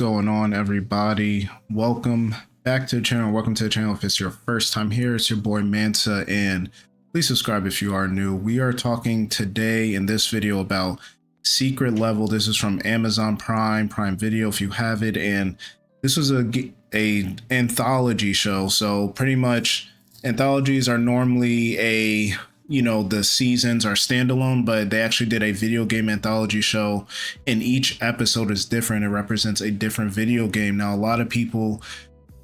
going on, everybody? Welcome back to the channel. Welcome to the channel. If it's your first time here, it's your boy Mansa, and please subscribe if you are new. We are talking today in this video about Secret Level. This is from Amazon Prime Video if you have it, and this was a anthology show. So pretty much anthologies are normally the seasons are standalone, but they actually did a video game anthology show, and each episode is different. It represents a different video game. Now,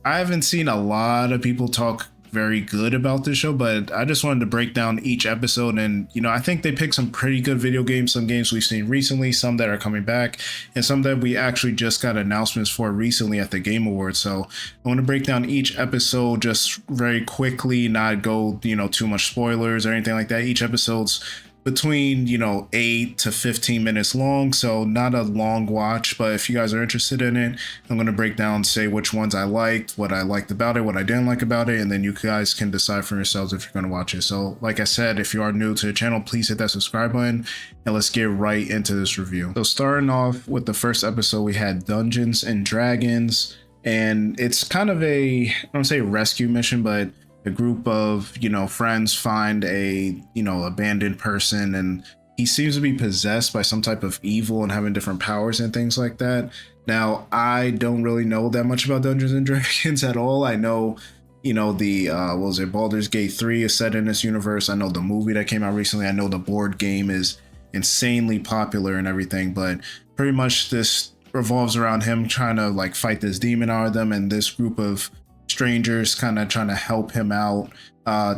I haven't seen a lot of people talk very good about this show, but I just wanted to break down each episode. And I think they picked some pretty good video games, some games we've seen recently, some that are coming back, and some that we actually just got announcements for recently at the Game Awards. So I want to break down each episode just very quickly, not go too much spoilers or anything like that. Each episode's between 8 to 15 minutes long, so not a long watch, but if you guys are interested in it, I'm going to break down, say which ones I liked, what I liked about it, what I didn't like about it, and then you guys can decide for yourselves if you're going to watch it. So like I said, if you are new to the channel, please hit that subscribe button, and let's get right into this review. So starting off with the first episode, we had Dungeons and Dragons, and it's kind of I don't say rescue mission, but a group of friends find a abandoned person, and he seems to be possessed by some type of evil and having different powers and things like that. Now, I don't really know that much about Dungeons and Dragons at all. I know the what was it, Baldur's Gate 3 is set in this universe. I know the movie that came out recently. I know the board game is insanely popular and everything, but pretty much this revolves around him trying to fight this demon out of them, and this group of strangers kind of trying to help him out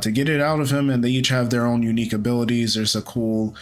to get it out of him, and they each have their own unique abilities. There's a cool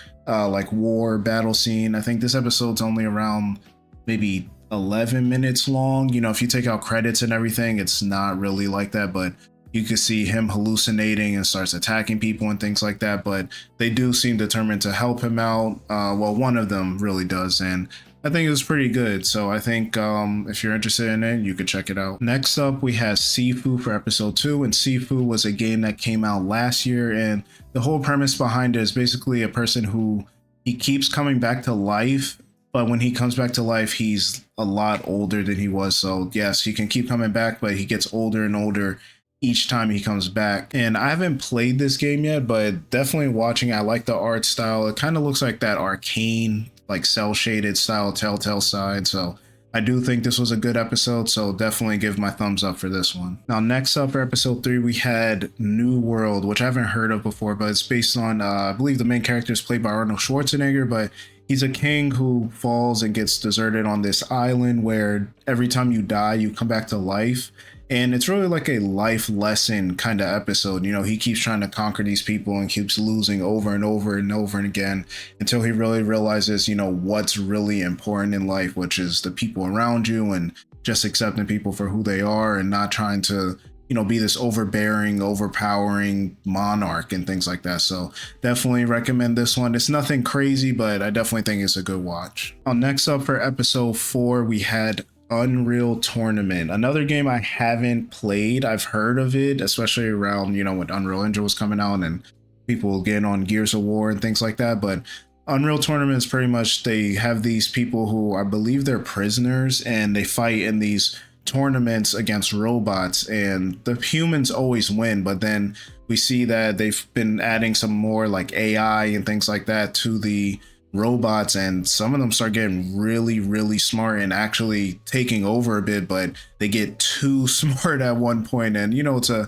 war battle scene. I think this episode's only around maybe 11 minutes long. If you take out credits and everything, it's not really like that, but you could see him hallucinating and starts attacking people and things like that. But they do seem determined to help him out. Well, one of them really does, and I think it was pretty good. So I think if you're interested in it, you could check it out. Next up, we have Sifu for episode 2. And Sifu was a game that came out last year. And the whole premise behind it is basically a person who he keeps coming back to life. But when he comes back to life, he's a lot older than he was. So yes, he can keep coming back, but he gets older and older each time he comes back. And I haven't played this game yet, but definitely watching, I like the art style. It kind of looks like that Arcane, cell shaded style Telltale side. So I do think this was a good episode, so definitely give my thumbs up for this one. Now, next up for episode 3, we had New World, which I haven't heard of before, but it's based on I believe the main character is played by Arnold Schwarzenegger, but he's a king who falls and gets deserted on this island where every time you die, you come back to life. And it's really like a life lesson kind of episode. He keeps trying to conquer these people and keeps losing over and over and over and again until he really realizes, what's really important in life, which is the people around you and just accepting people for who they are and not trying to, be this overbearing, overpowering monarch and things like that. So definitely recommend this one. It's nothing crazy, but I definitely think it's a good watch. Next up for episode 4, we had Unreal Tournament, another game I haven't played. I've heard of it, especially around when Unreal Engine was coming out and people getting on Gears of War and things like that. But Unreal Tournament is pretty much, they have these people who I believe they're prisoners, and they fight in these tournaments against robots, and the humans always win. But then we see that they've been adding some more AI and things like that to the robots, and some of them start getting really smart and actually taking over a bit, but they get too smart at one point, and it's a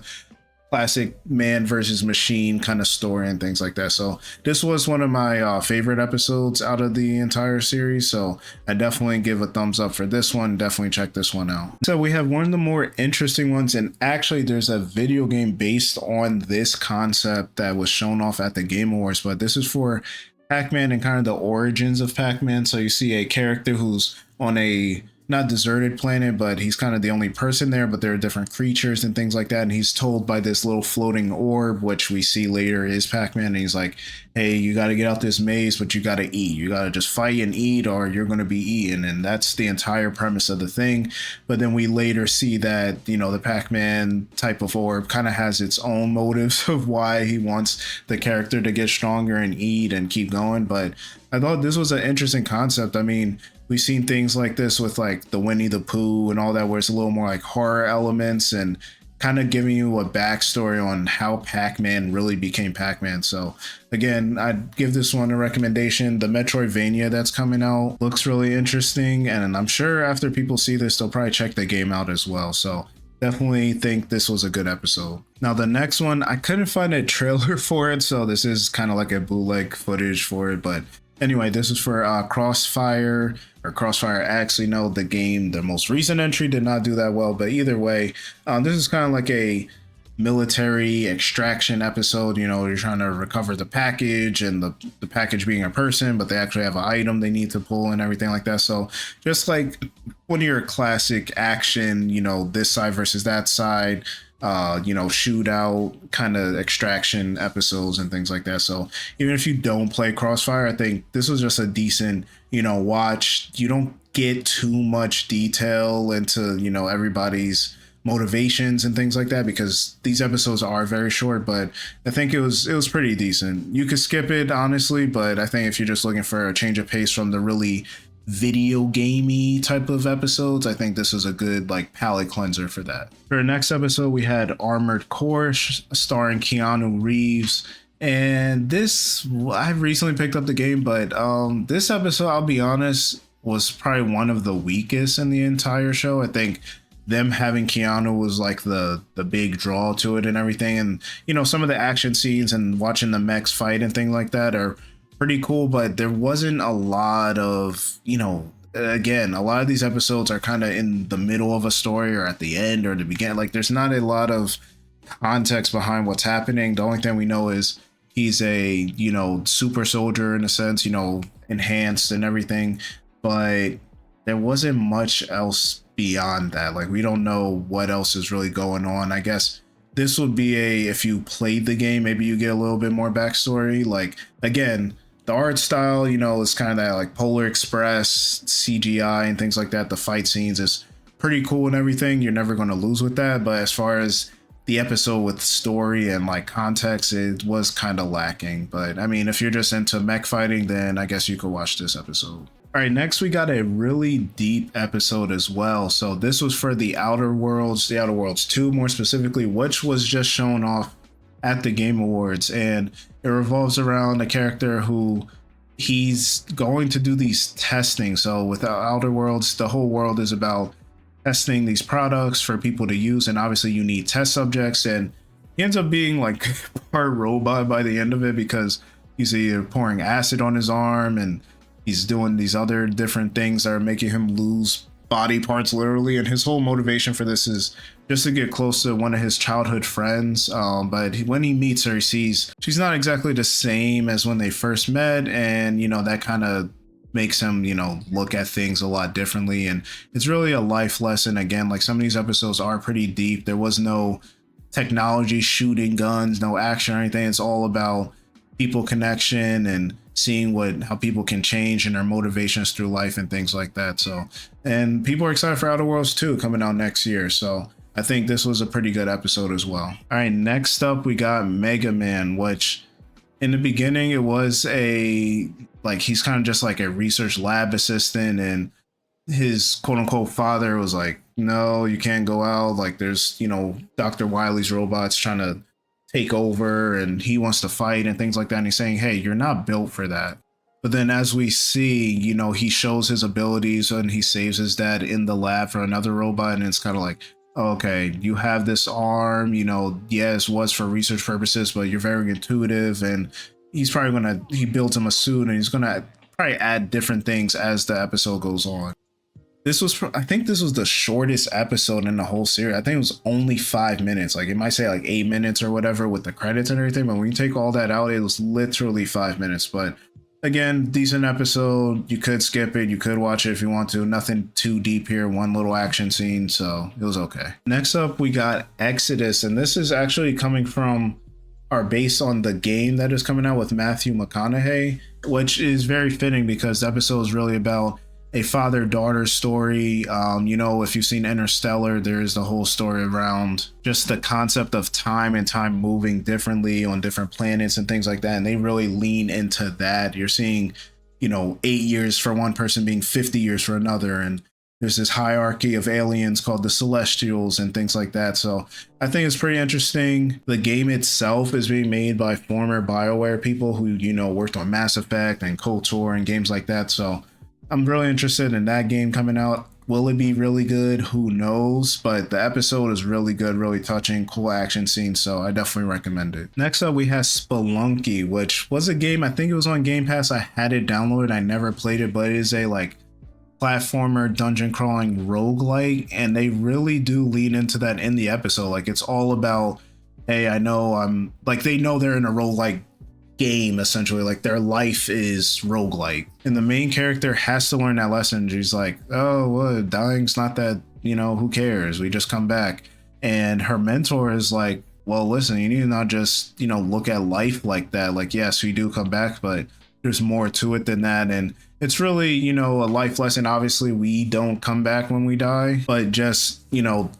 classic man versus machine kind of story and things like that. So this was one of my favorite episodes out of the entire series, so I definitely give a thumbs up for this one. Definitely check this one out. So we have one of the more interesting ones, and actually there's a video game based on this concept that was shown off at the Game Awards, but this is for Pac-Man and kind of the origins of Pac-Man. So you see a character who's on a not deserted planet, but he's kind of the only person there, but there are different creatures and things like that. And he's told by this little floating orb, which we see later is Pac-Man. And he's like, hey, you got to get out this maze, but you got to eat. You got to just fight and eat, or you're going to be eaten. And that's the entire premise of the thing. But then we later see that, the Pac-Man type of orb kind of has its own motives of why he wants the character to get stronger and eat and keep going. But I thought this was an interesting concept. I mean, We've seen things like this with like the Winnie the Pooh and all that, where it's a little more like horror elements and kind of giving you a backstory on how Pac-Man really became Pac-Man. So again, I'd give this one a recommendation. The Metroidvania that's coming out looks really interesting, and I'm sure after people see this, they'll probably check the game out as well. So definitely think this was a good episode. Now the next one, I couldn't find a trailer for it, so this is kind of like a bootleg footage for it, but anyway, this is for Crossfire or Crossfire X. You know, the game, the most recent entry did not do that well, but either way, this is kind of like a military extraction episode. You know, you're trying to recover the package, and the package being a person, but they actually have an item they need to pull and everything like that. So just like one of your classic action, you know, this side versus that side, you know, shootout kind of extraction episodes and things like that. So even if you don't play Crossfire, I think this was just a decent, you know, watch. You don't get too much detail into, you know, everybody's motivations and things like that, because these episodes are very short, but I think it was pretty decent. You could skip it honestly, but I think if you're just looking for a change of pace from the really video gamey type of episodes, I think this is a good like palate cleanser for that. For the next episode, we had Armored Core starring Keanu Reeves, and this, I recently picked up the game, but this episode, I'll be honest, was probably one of the weakest in the entire show. I think them having Keanu was like the big draw to it and everything, and you know, some of the action scenes and watching the mechs fight and things like that are pretty cool, but there wasn't a lot of, you know, again, a lot of these episodes are kind of in the middle of a story or at the end or the beginning. Like there's not a lot of context behind what's happening. The only thing we know is he's a, you know, super soldier in a sense, you know, enhanced and everything, but there wasn't much else beyond that. Like we don't know what else is really going on. I guess this would be if you played the game, maybe you get a little bit more backstory. Like again, the art style, you know, is kind of that like Polar Express CGI and things like that. The fight scenes is pretty cool and everything. You're never going to lose with that. But as far as the episode with story and like context, it was kind of lacking. But I mean, if you're just into mech fighting, then I guess you could watch this episode. All right, next we got a really deep episode as well. So this was for the Outer Worlds 2 more specifically, which was just shown off at the Game Awards, and it revolves around a character who he's going to do these testing. So with the Outer Worlds, the whole world is about testing these products for people to use, and obviously you need test subjects, and he ends up being like part robot by the end of it, because he's either pouring acid on his arm and he's doing these other different things that are making him lose body parts literally, and his whole motivation for this is just to get close to one of his childhood friends. But when he meets her, he sees she's not exactly the same as when they first met, and you know, that kind of makes him, you know, look at things a lot differently. And it's really a life lesson. Again, like some of these episodes are pretty deep. There was no technology, shooting guns, no action or anything. It's all about people connection and seeing how people can change and their motivations through life and things like that. So, and people are excited for Outer Worlds 2 coming out next year. So I think this was a pretty good episode as well. All right, next up we got Mega Man, which in the beginning it was he's kind of just like a research lab assistant, and his quote unquote father was like, no, you can't go out. Like there's, you know, Dr. Wily's robots trying to take over and he wants to fight and things like that. And he's saying, hey, you're not built for that. But then as we see, you know, he shows his abilities and he saves his dad in the lab for another robot. And it's kind of like, okay, you have this arm, you know, yes, was for research purposes, but you're very intuitive. And he's probably he builds him a suit, and he's going to probably add different things as the episode goes on. I think this was the shortest episode in the whole series. I think it was only 5 minutes. Like it might say like 8 minutes or whatever with the credits and everything, but when you take all that out, it was literally 5 minutes. But again, decent episode. You could skip it. You could watch it if you want to. Nothing too deep here. One little action scene, so it was okay. Next up, we got Exodus, and this is actually coming from based on the game that is coming out with Matthew McConaughey, which is very fitting because the episode is really about a father-daughter story. You know, if you've seen Interstellar, there's the whole story around just the concept of time and time moving differently on different planets and things like that. And they really lean into that. You're seeing 8 years for one person being 50 years for another. And there's this hierarchy of aliens called the Celestials and things like that. So I think it's pretty interesting. The game itself is being made by former BioWare people who, worked on Mass Effect and KOTOR and games like that. So I'm really interested in that game coming out. Will it be really good? Who knows? But the episode is really good, really touching, cool action scenes. So I definitely recommend it. Next up, we have Spelunky, which was a game. I think it was on Game Pass. I had it downloaded. I never played it, but it is a platformer dungeon crawling roguelike, and they really do lean into that in the episode. It's all about, hey, I know they know they're in a roguelike game, essentially. Their life is roguelike, and the main character has to learn that lesson. She's like, oh, well, dying's not that, who cares, we just come back. And her mentor is like, well, listen, you need to not just look at life like that. Yes, we do come back, but there's more to it than that. And it's really, a life lesson. Obviously, we don't come back when we die, but just,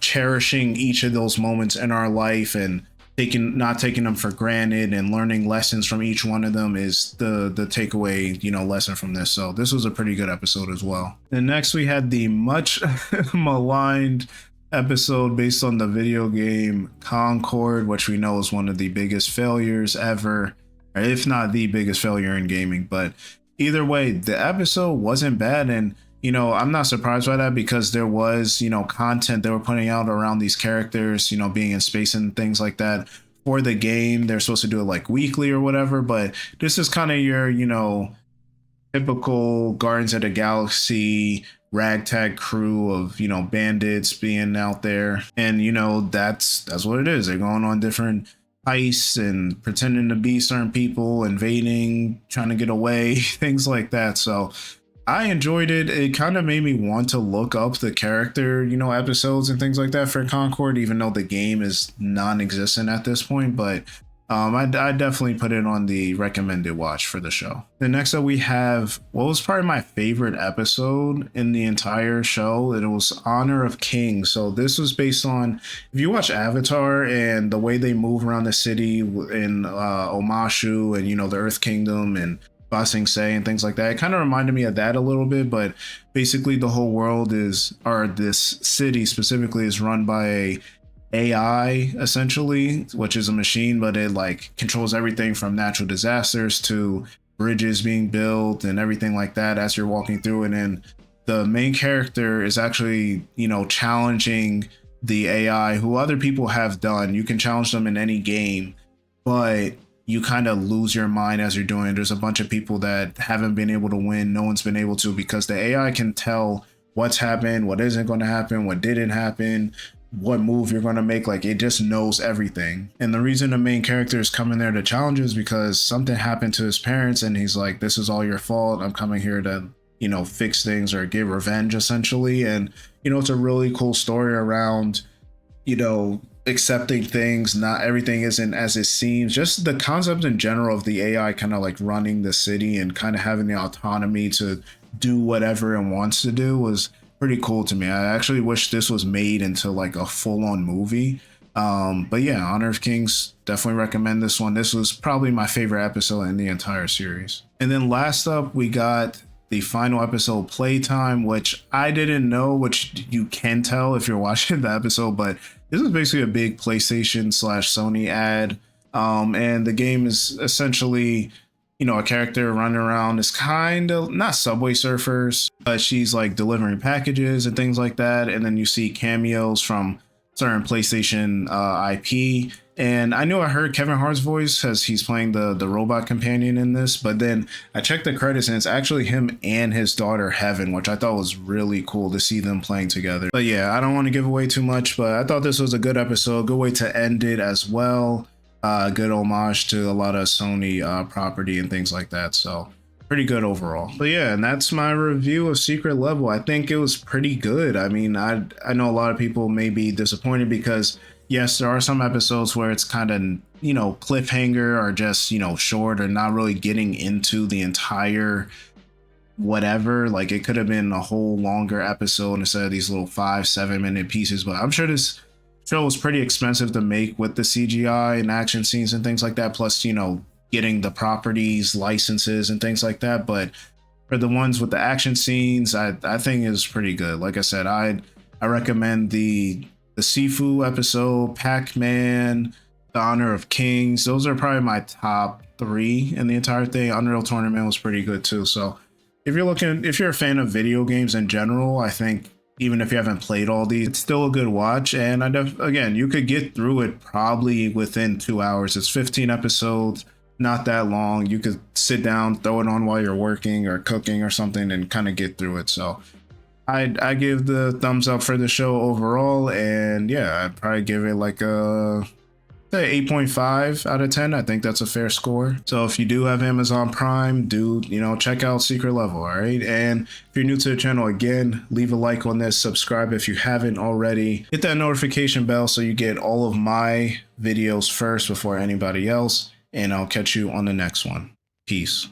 cherishing each of those moments in our life and not taking them for granted and learning lessons from each one of them is the takeaway, lesson from this. So this was a pretty good episode as well. And next we had the much maligned episode based on the video game Concord, which we know is one of the biggest failures ever, if not the biggest failure in gaming. But either way, the episode wasn't bad, and I'm not surprised by that, because there was content they were putting out around these characters being in space and things like that for the game. They're supposed to do it weekly or whatever, but this is kind of your typical Guardians of the Galaxy ragtag crew of bandits being out there, and that's what it is. They're going on different heists and pretending to be certain people, invading, trying to get away, things like that. So I enjoyed it. It kind of made me want to look up the character, episodes and things like that for Concord, even though the game is non-existent at this point. But I definitely put it on the recommended watch for the show. Then next up, we have what was probably my favorite episode in the entire show, and it was Honor of Kings. So this was based on, if you watch Avatar and the way they move around the city in Omashu and, the Earth Kingdom and Ba Sing Se and things like that, it kind of reminded me of that a little bit. But basically the whole world or this city specifically, is run by a AI, essentially, which is a machine, but it controls everything from natural disasters to bridges being built and everything like that as you're walking through it. And the main character is actually, challenging the AI, who other people have done. You can challenge them in any game, but you kind of lose your mind as you're doing it. There's a bunch of people that haven't been able to win. No one's been able to, because the AI can tell what's happened, what isn't going to happen, what didn't happen, what move you're going to make. It just knows everything. And the reason the main character is coming there to challenge is because something happened to his parents, and he's like, this is all your fault. I'm coming here to, fix things or get revenge, essentially. And, it's a really cool story around, accepting things. Not everything isn't as it seems. Just the concept in general of the AI kind of running the city and kind of having the autonomy to do whatever it wants to do was pretty cool to me. I actually wish this was made into a full-on movie. But yeah, Honor of Kings, definitely recommend this one. This was probably my favorite episode in the entire series. And then last up, we got the final episode, Playtime, which I didn't know, which you can tell if you're watching the episode, but this is basically a big PlayStation/Sony ad. And the game is essentially, a character running around is kind of not Subway Surfers, but she's delivering packages and things like that. And then you see cameos from certain PlayStation IP. And I knew I heard Kevin Hart's voice as he's playing the robot companion in this, but then I checked the credits and it's actually him and his daughter Heaven, which I thought was really cool to see them playing together. But yeah, I don't want to give away too much, but I thought this was a good episode, good way to end it as well. Good homage to a lot of Sony property and things like that. So pretty good overall. But yeah, and that's my review of Secret Level. I think it was pretty good. I mean, I know a lot of people may be disappointed because yes, there are some episodes where it's kind of, cliffhanger or just, short or not really getting into the entire whatever. It could have been a whole longer episode instead of these little 5-7 minute pieces. But I'm sure this show was pretty expensive to make with the CGI and action scenes and things like that. Plus, getting the properties, licenses and things like that. But For the ones with the action scenes, I think is pretty good. Like I said, I recommend the Sifu episode, Pac-Man, The Honor of Kings. Those are probably my top 3 in the entire thing. Unreal Tournament was pretty good too. So if you're a fan of video games in general, I think even if you haven't played all these, it's still a good watch. And again, you could get through it probably within 2 hours. It's 15 episodes, not that long. You could sit down, throw it on while you're working or cooking or something, and kind of get through it. So I give the thumbs up for the show overall, and yeah, I'd probably give it like a say 8.5 out of 10. I think that's a fair score. So if you do have Amazon Prime, do check out Secret Level, all right? And if you're new to the channel, again, leave a like on this, subscribe if you haven't already, hit that notification bell so you get all of my videos first before anybody else, and I'll catch you on the next one. Peace.